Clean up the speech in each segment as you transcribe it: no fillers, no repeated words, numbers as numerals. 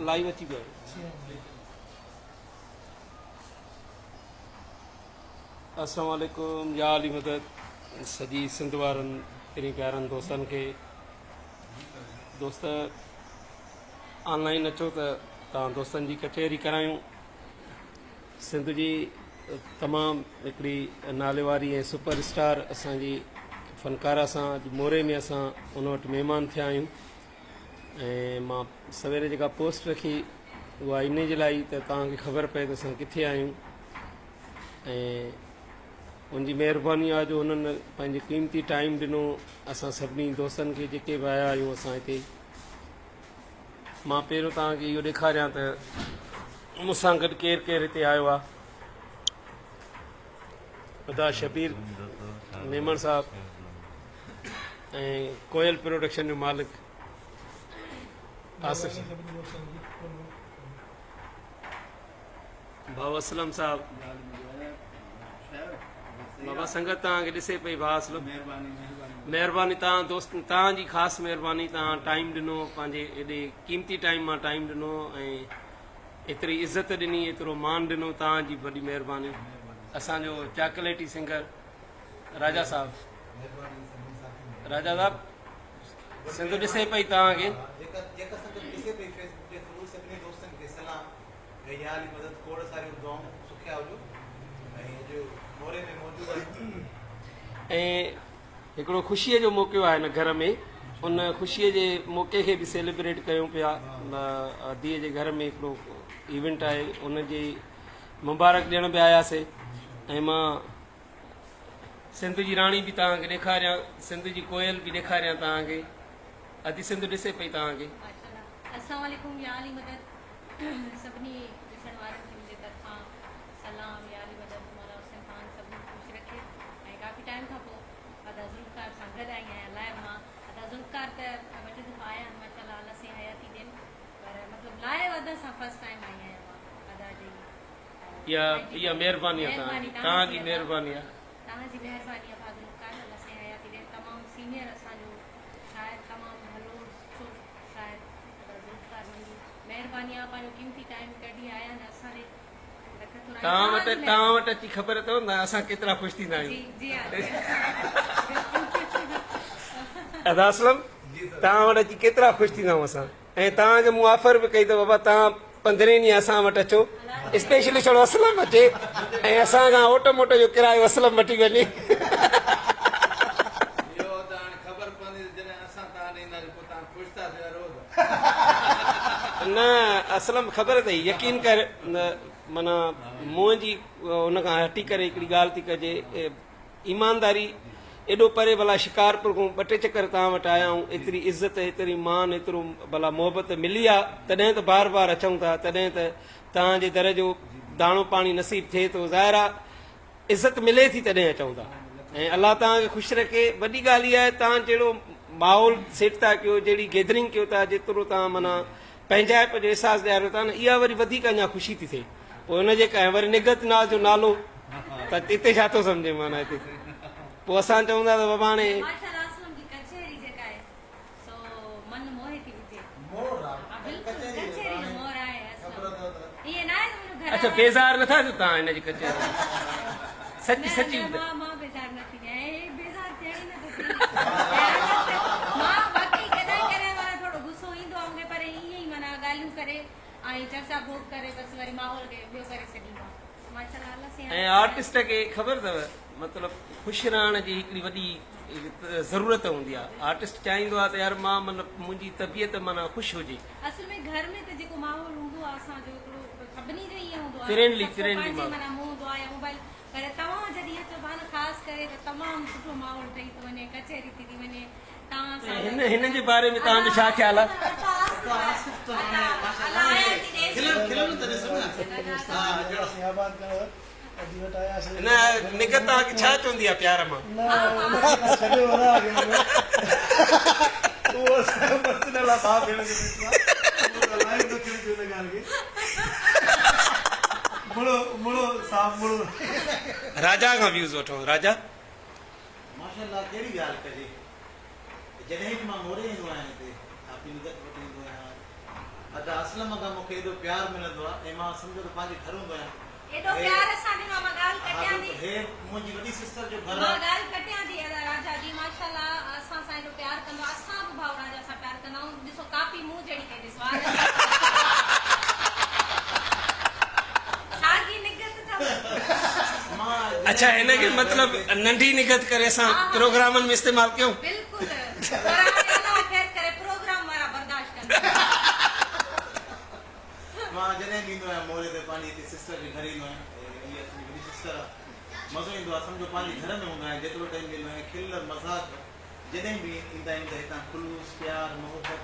Live अची पियो। अस्सलाम वालेकुम या अली मदद सॼी सिंध वारनि तेरी प्यारनि दोस्तनि खे। दोस्त ऑनलाइन अचो त तव्हां दोस्तनि जी कचहरी करायूं। सिंध जी तमामु हिकिड़ी नाले वारी ऐं सुपर स्टार असांजी फ़नकारा सां अॼु मोरे में असां उन वटि महिमान थिया आहियूं। ऐं मां सवेरे जेका पोस्ट रखी उहा इन जे लाइ त तव्हांखे ख़बर पए त असां किथे आहियूं। ऐं उनजी महिरबानी आहे जो हुननि पंहिंजो क़ीमती टाइम ॾिनो असां सभिनी दोस्तनि खे जेके बि आया आहियूं असां हिते। मां पहिरियों तव्हांखे इहो ॾेखारियां त मूंसां गॾु केरु केरु हिते आयो आहे। ख़ुदा शबीर मेमण साहब ऐं कोयल प्रोडक्शन जो मालिक आसिफ भाउ असलम साहब। बाबा संगत तव्हांखे ॾिसे पई भाउ असलम, महिरबानी तव्हां दोस्त तव्हांजी ख़ासि महिरबानी। तव्हां टाइम ॾिनो, पंहिंजे एॾे क़ीमती टाइम मां टाइम ॾिनो ऐं एतिरी इज़त ॾिनी, एतिरो मान ॾिनो, तव्हांजी वॾी महिरबानी। असांजो चॉकलेटी सिंगर राजा साहब, राजा साहब सिंध ॾिसे पई तव्हांखे। ऐं हिकिड़ो ख़ुशीअ जो मौक़ो आहे हिन घर में, उन ख़ुशीअ जे मौक़े खे बि सेलिब्रेट कयूं पिया। धीअ जे घर में हिकिड़ो इवेंट आहे, उनजी मुबारक ॾियण बि आयासीं। ऐं मां सिंध जी राणी बि तव्हांखे ॾेखारियां, सिंध जी कोयल बि ॾेखारियां तव्हांखे। अधी सिंध ॾिसे पई तव्हांखे। अस्सलाम वालेकुम या अली मदद सभिनी ॾिसण वारनि खे मुंहिंजे तरफ़ां सलाम। या अली मदद मौला हुसैन ख़ान सभिनी ख़ुशि रखे। ऐं काफ़ी टाइम खां पोइ अदा ज़ुल्फ़कार सां गॾु आई आहियां लाइव मां। अदा ज़ुल्फ़कार त ॿ टे दफ़ा आया आहिनि माशाल्लाह, अल्लाह से हयाती ॾियनि, पर मतिलबु लाइव अदा सां फस्ट टाइम आई आहियां मां अदा जी। इहा महिरबानी आहे तव्हांजी महिरबानी आहे। तव्हांजी महिरबानी आहे भाउ ज़ुल्फ़कार, अल्लाह से हयाती ॾियनि। तमामु सीनियर असांजो शाइर, तमामु हलो शाइर अदा ज़ुल्फ़कार, मुंहिंजी महिरबानी आहे। पंहिंजो क़ीमती टाइम कढी आया आहिनि असां ॾे। तव्हां वटि अची ख़बर अथव न असां केतिरा ख़ुशि थींदा आहियूं। अदा असलम तव्हां वटि अची केतिरा ख़ुशि थींदा आहियूं असां। ऐं तव्हांखे मूं ऑफर बि कई अथव बाबा तव्हां 15 ॾींहं असां वटि अचो, स्पेशली छड़ो असलम अचे ऐं असां खां ओटो मोटो जो किरायो असलम वठी वञे। न असलम ख़बर अथई, यकीन कर माना मुंहं जी हुन खां हटी करे हिकिड़ी ॻाल्हि थी कजे। ईमानदारी एॾो परे भला शिकारपुर खां 2 टे चकर तव्हां वटि आया आहियूं, एतिरी इज़त एतिरी मान एतिरो भला मोहबत मिली आहे तॾहिं त बार बार अचूं था, तॾहिं त तव्हांजे दर जो दाणो पाणी नसीब थिए थो। ज़ाहिर आहे इज़त मिले थी तॾहिं अचूं था। ऐं अलाह तव्हांखे ख़ुशि रखे। वॾी ॻाल्हि इहा आहे तव्हां जहिड़ो माहौल सेट था कयो, जहिड़ी गैदरिंग कयो था, जेतिरो तव्हां माना पंहिंजाइप जो अहसासु ॾियारियो था न, इहा वरी वधीक अञा ख़ुशी थी थिए। पोइ हुनजे करे वरी निगत नाज़ जो नालो त हिते छा थो सम्झे माना हिते। पोइ असां चवंदा त बाबा हाणे अच्छा बेज़ार नथा थियो तव्हां हिनजी कचहरी? सची सची ऐं आर्टिस्ट खे ख़बर अथव मतिलबु ख़ुशि रहण जी हिकिड़ी वॾी ज़रूरत हूंदी आहे। आर्टिस्ट चाहींदो आहे त यार मां मतिलबु मुंहिंजी तबियत माना ख़ुशि हुजे। असल में घर में त जेको माहौल हूंदो आहे असांजो हिकिड़ो सभिनी जो ईअं हूंदो आहे, फ्रेंडली माना हूंदो आहे मोबाइल। पर तव्हां जॾहिं अचो था न ख़ासि करे त तमामु सुठो माहौल ठही थो वञे, कचहरी थी थी वञे। हिन जे बारे में तव्हांजो छा ख़्यालु आहे? न निगत तव्हांखे छा चवंदी आहे प्यार मां? राजा खां व्यूज़ वठो। राजा माशाल्लाह कहिड़ी ॻाल्हि कजे। जॾहिं बि मां मोरे ईंदो आहियां हिते आपी निगत वठी ईंदो आहियां अदा असलम खां मूंखे एॾो प्यार मिलंदो आहे ऐं मां सम्झो त पंहिंजे घर हूंदो आहियां एॾो प्यार असां ॾिनो मां ॻाल्हि कटियां थी हे मुंहिंजी वॾी सिस्टर जो घर मां आहे ॻाल्हि कटियां थी राजा जी माशाल्लाह असां सां एॾो प्यार कंदो असां बि भाउ राजा सां प्यार कंदा आहियूं ॾिसो कापी मूं जहिड़ी कई ॾिसो साॻी निगत अथव मां अच्छा हिनखे मतिलबु नंढी निगत करे असां प्रोग्रामनि में इस्तेमालु कयूं बिल्कुलु पर हाणे अलाह ख़ैर करे प्रोग्राम वारा बर्दाश्त कंदा मां जॾहिं बि ईंदो आहियां मोरे ते पंहिंजी हिते सिस्टर जे घर ईंदो आहियां इहा असांजी वॾी सिस्टर आहे मज़ो ईंदो आहे सम्झो पंहिंजे घर में हूंदा आहियूं जेतिरो टाइम ॾींदो आहियां खिल मज़ाक जॾहिं बि ईंदा आहियूं त हितां खुलूस प्यार मोहबत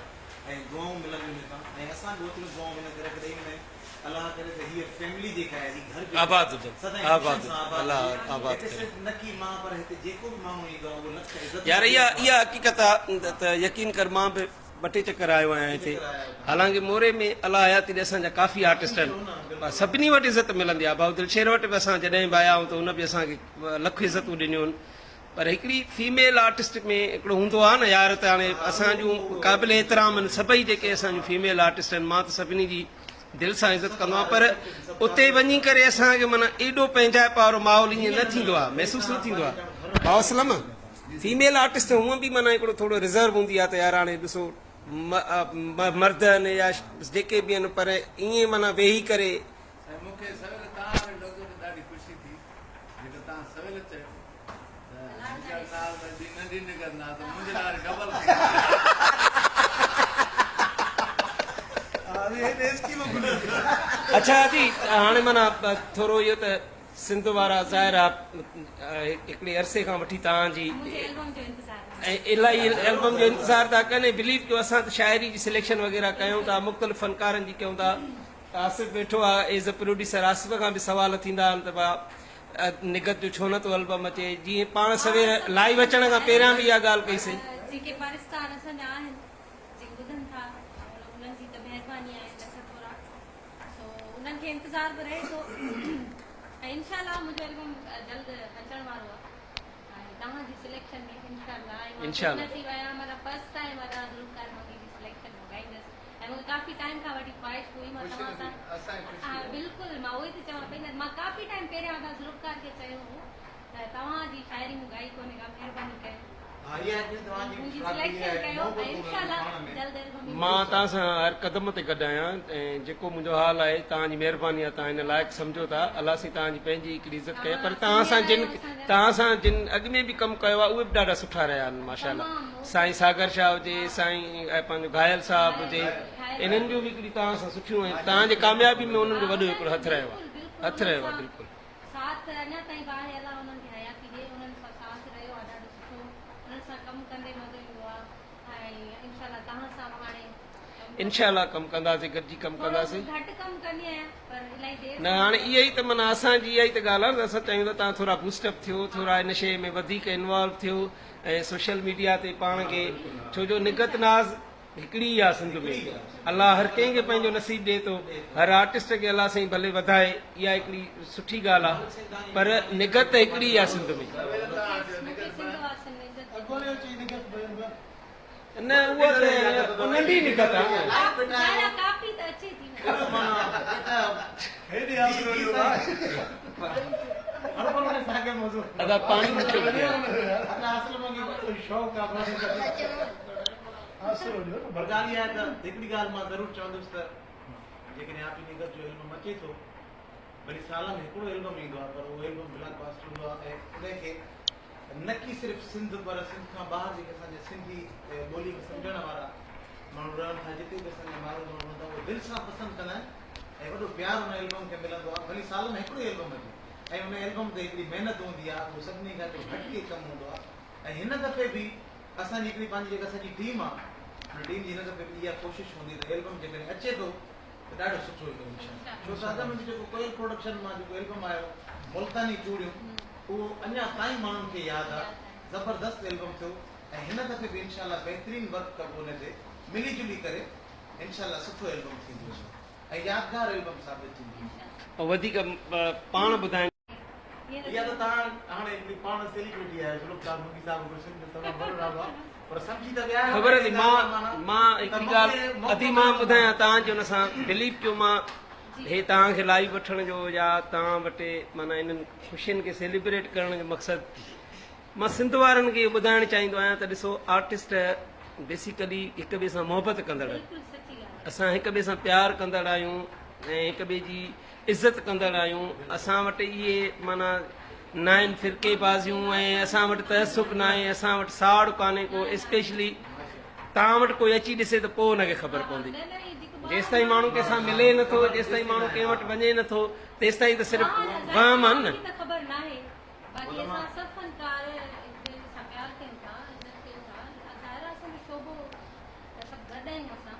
ऐं दुआऊं मिलंदियूं हितां ऐं असां बि ओतिरियूं दुआऊं मिलनि करे ॾेई वेंदा आहियूं अलाह करे त हीअ फैमिली जेका आहे हीअ घर आबाद हुजनि, सदाईं आबाद ख़ुशियुनि सां हुजनि, अलाह आबाद हिते करे। सिर्फ़ु न की मां पर हिते जेको बि माण्हू ईंदो आहे उहो लख इज़त यार इहा हक़ीक़त आहे त यकीन कर मां बि ॿ टे चकर आयो आहियां हिते हालांकि मोरे में अलाह हयाती ॾे असांजा काफ़ी आर्टिस्ट आहिनि सभिनी वटि इज़त मिलंदी आहे भाउ दिलशेर वटि बि असां जॾहिं बि आया आहियूं त हुन बि असांखे लख इज़तूं ॾिनियूं आहिनि पर हिकिड़ी फीमेल आर्टिस्ट में हिकिड़ो हूंदो आहे न यार त हाणे असां जूं क़ाबिल एतिराम आहिनि सभई जेके असांजूं फीमेल आर्टिस्ट आहिनि मां त सभिनी जी दिलि सां इज़त कंदो आहियां पर उते वञी करे असांखे माना एॾो पंहिंजाइप वारो माहौल ईअं न थींदो आहे महसूसु न थींदो आहे भाउ असलम फीमेल आर्टिस्ट हूअं बि माना हिकिड़ो थोरो रिज़र्व हूंदी आहे त यार हाणे ॾिसो मर्द आहिनि या जेके बि आहिनि पर ईअं माना वेही करे मूंखे सवेल तव्हां वटि लॻो त ॾाढी ख़ुशी थी जेको तव्हां सवेल चयो त नंढी निगत न त मुंहिंजे लाइ डबल अच्छा जी हाणे माना थोरो इहो त सिंध वारा ज़ाहिर आहे हिकिड़े अरसे खां वठी तव्हांजी मुझे एल्बम जो इंतजार है ऐं इलाही एल्बम जो इंतज़ारु था कनि बिलीव कयो असां त शाइरी जी सिलेक्शन वग़ैरह कयूं था मुख़्तलिफ़ फ़नकारनि जी कयूं था आसिफ़ वेठो आहे एज़ अ प्रोड्यूसर आसिफ़ खां बि सवाल थींदा आहिनि त भाउ निगत जो छो नथो एल्बम अचे जीअं पाण सवेर लाइव अचण खां पहिरियां बि इहा ॻाल्हि कईसीं जेके परिस्तार असांजा आहिनि जेके ॿुधनि था उन्हनि जी त महिरबानी आहे लख थोरा सो उन्हनि खे इंतज़ारु बि रहे थो ऐं इनशाला मुंहिंजो एल्बम जल्द अचण वारो आहे ऐं तव्हांजी सिलेक्शन में इनशाला इंशाअल्लाह। थी विया माना फर्स्ट टाइम अदा ज़ुल्फ़कार मौदी जी सिलेक्शन में ॻाईंदसि ऐं मूंखे काफ़ी टाइम खां वठी ख़्वाहिश हुई मां तव्हां सां हा बिल्कुलु मां उहो ई थी चवां पई न मां काफ़ी टाइम पहिरियां अदा ज़ुल्फ़कार खे चयो हो त तव्हांजी शाइरी मूं ॻाई कोन्हे का महिरबानी कयो मुंहिंजी सिलेक्शन कयो ऐं इनशाला जल्द एल्बम मां तव्हां सां हर क़दम ते गॾु आहियां ऐं जेको मुंहिंजो हाल आहे तव्हांजी महिरबानी आहे तव्हां हिन लाइक़ु सम्झो था अलाह साईं तव्हांजी पंहिंजी हिकिड़ी इज़त कई पर तव्हां सां जिन अॻु में बि कमु कयो आहे उहे बि ॾाढा सुठा रहिया आहिनि माशाल्लाह साईं सागर शाह हुजे साईं पंहिंजो घायल साहब हुजे इन्हनि जो बि हिकिड़ी तव्हां सां सुठियूं आहिनि तव्हांजे कामयाबी में उन्हनि जो वॾो हिकिड़ो हथु रहियो आहे बिल्कुलु साथ अञा ताईं ॿाहिरि अलाह उन्हनि खे हयाती ॾे उन्हनि सां साथ रहियो आहे ॾाढो सुठो उन्हनि सां कमु कंदे मज़ो ईंदो आहे ऐं इनशाला तव्हां सां हाणे इनशाला कमु कंदासीं गॾिजी कमु कंदासीं घटि कमु कंदी आहियां पर इलाही देरि न हाणे इहा ई त माना असांजी इहा ई त ॻाल्हि आहे न असां चाहियूं था तव्हां थोरा बूस्टअप थियो थोरा हिन शइ में वधीक इन्वॉल्व थियो ऐं सोशल मीडिया ते पाण खे छो जो निगत नाज़ हिकिड़ी ई आहे सिंध में अलाह हर कंहिंखे पंहिंजो नसीब ॾिए थो हर आर्टिस्ट खे अलाह साईं भले वधाए इहा हिकिड़ी सुठी ॻाल्हि आहे पर निगत त हिकिड़ी ई आहे सिंध में मूंखे सिंध वासियुनि में इज़त न उहा त नंढी निगत आहे ज़ाहिरा काफ़ी त अचे थी न अदा पाणी में छो पिया? बरगाली आहे त हिकिड़ी ॻाल्हि मां ज़रूरु चवंदुसि त जेकॾहिं आपी निगत जो एल्बम अचे थो भली साल में हिकिड़ो एल्बम ईंदो आहे पर उहो एल्बम ब्लॉक बास्टर हूंदो आहे ऐं उनखे न की सिर्फ़ु सिंध पर सिंध खां ॿाहिरि जेके असांजा सिंधी ॿोली खे सम्झण वारा माण्हू रहनि था जिते बि असांजा माण्हू रहनि था उहे दिलि सां पसंदि कंदा आहिनि ऐं वॾो प्यारु हुन एल्बम खे मिलंदो आहे भली साल में हिकिड़ो एल्बम अचे ऐं उन एल्बम ते हिकिड़ी महिनत हूंदी आहे उहो सभिनी खां हटके कमु हूंदो आहे ऐं हिन दफ़े बि असांजी हिकिड़ी पंहिंजी जेका असांजी टीम आहे हुन टीम जी हिन दफ़े बि इहा कोशिशि हूंदी त एल्बम जेकॾहिं अचे थो त ॾाढो सुठो ईंदो छो त अॻ में बि जेको कोयल प्रोडक्शन मां जेको एल्बम आयो मुल्तानी चूड़ियूं उहो अञा ताईं माण्हुनि खे यादि आहे ज़बरदस्त एल्बम थियो ऐं हिन दफ़े बि इनशाला बहितरीन वर्क कबो हुन ते मिली जुली करे इनशाला सुठो एल्बम थींदो ऐं यादगार एल्बम साबित थींदी ऐं वधीक पाण ॿुधाइनि या तो ता हाणे हिकड़ी पाण सेलिब्रिटी आहे शुरू साहब मुकी साहब को सिंध तमाम बड़ो राबा पर समझी त गया ख़बर थी मां हिकिड़ी ॻाल्हि अधी मां ॿुधायां तव्हां जो हुन सां बिलीव कयो मां हे तव्हांखे लाइव वठण जो या तव्हां वटि माना इन्हनि ख़ुशियुनि खे सेलिब्रेट करण जो मक़सदु मां सिंध वारनि खे ॿुधाइणु चाहींदो आहियां त ॾिसो आर्टिस्ट बेसिकली हिक ॿिए सां मोहबत कंदड़ बिल्कुलु सची ॻाल्हि असां हिक ॿिए सां प्यार कंदड़ आहियूं ऐं हिक ॿिए जी इज़त कंदड़ आहियूं असां वटि इहे माना न आहिनि फ़िरक़ेबाज़ियूं ऐं असां वटि तहसुब न आहे असां वटि साड़ कान्हे को स्पेशली तव्हां वटि कोई अची ॾिसे त पोइ हुनखे ख़बर पवंदी न न ये जेको जेसि ताईं माण्हू कंहिंसां मिले नथो जेसि ताईं माण्हू कंहिं वटि वञे नथो तेसि ताईं त सिर्फ़ु वहम आहिनि न त ख़बर न आहे बाक़ी असां सभु फनकार हिक ॿिए सां प्यार कयूं था इज़त कयूं था ज़ाहिर आहे असांजो शोभो सभु गॾु आहियूं असां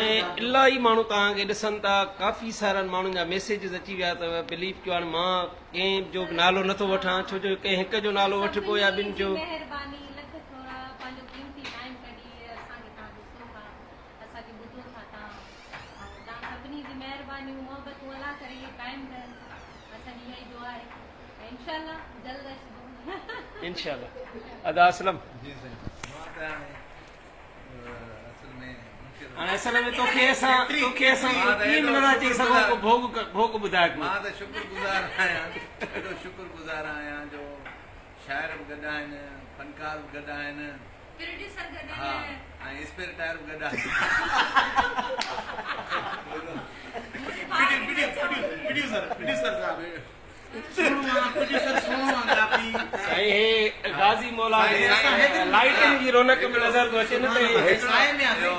ऐं इलाही माण्हू तव्हांखे ॾिसनि था काफ़ी सारनि माण्हुनि जा मैसेजिस अची विया अथव बिलीव कयो हाणे मां कंहिं जो बि नालो नथो वठां छो जो कंहिं हिक जो नालो वठिबो या ॿिनि जो महिरबानी लख थोरा पंहिंजो कीमती टाइम कढी असांखे तव्हां ॾिसो था असांखे ॿुधो था तव्हां ऐं तव्हां सभिनी जी महिरबानियूं मोहबतूं अला करे इहे क़ाइमु रहनि असांजी इहा ई दुआ आहे ऐं इनशाला जल्द अचिजो इंशाल्लाह अदा असलम जी साईं मां त हाणे असल में हाणे असल में तोखे असां कीअं मिलंदा चई सघूं को भोग ॿुधाए मां त शुक्रगुज़ार आहियां ॾाढो शुक्रगुज़ार आहियां जो शाइर बि गॾु आहिनि फनकार बि गॾु आहिनि प्रोड्यूसर गॾु हा आहिनि ऐं स्पिरिटायर बि गॾु आहिनि प्रोड्यूसर साहब प्रोड्यूसर सुनो काफी साईं हे गाज़ी मौला लाइटनि जी रौनक में नज़र थो अचे न त हे साए में आहे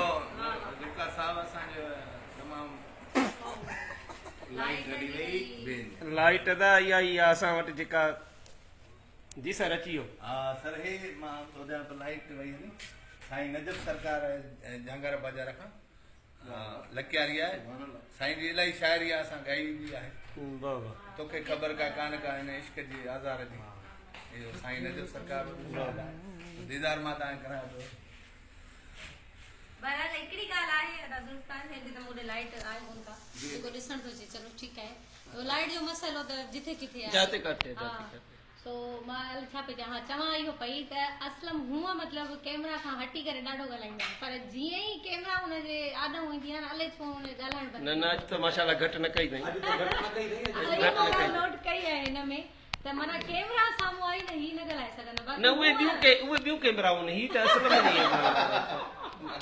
दुका साहब असांजो तमामु लाइट गॾी वेई भेण लाइट त इहा ई आहे असां वटि जेका जी सर अची वियो हा सर हे मां ॿुधायां त लाइट वई हली साईं नजब सरकार जहांगार बाज़ार खां लकियारी आहे साईं जी इलाही शाइरी आहे असां ॻाई बि आहे वाह वाह तोखे ख़बर का कान का हिन इश्क जी आज़ार जी इहो साईं नजब सरकार दीदार मां तव्हांखे करायां थो बहरहाल हिकिड़ी ॻाल्हि आहे अदा ज़ुल्फ़ान हिन त मूं लाइट आहे कोन का जेको ॾिसण थो अचे चलो ठीकु आहे लाइट जो मसइलो त जिथे किथे आहे जाते काथे हा सो मां छा पई चवां चवां इहो पई त असलम हूअं मतिलबु कैमरा खां हटी करे ॾाढो ॻाल्हाईंदा आहिनि पर जीअं ई कैमरा हुनजे आॾो ईंदी आहे न अलाए छो हुन ॻाल्हाइण न बंदि न अॼु त माशाल्लाह घटि न कई अथई नोट कई आहे हिन में त माना कैमरा साम्हूं आई न ही न ॻाल्हाए सघंदा न उहे ॿियूं कैमराऊं ही त असल में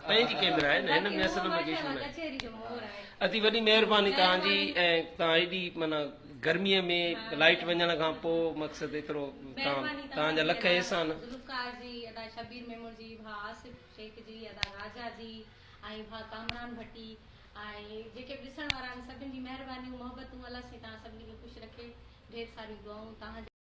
पंहिंजी कैमरा आहे न हिन में असल में इशू न आहे कचहरी जो मोहर आहे अति वॾी महिरबानी तव्हांजी ऐं तव्हां हेॾी माना गर्मीअ में लाइट वञण खां पोइ मक़सदु एतिरो तव्हांजा लख एहसान ज़ुल्फ़कार जी अदा शबीर मेमूर जी भाउ आसिफ शेख जी अदा राजा जी ऐं भाउ कामरान भट्टी ऐं जेके बि ॾिसण वारा आहिनि सभिनि जी महिरबानियूं मोहबतूं अलाह से तव्हां सभिनी खे ख़ुशि रखे ढेर सारियूं दुआऊं तव्हांजे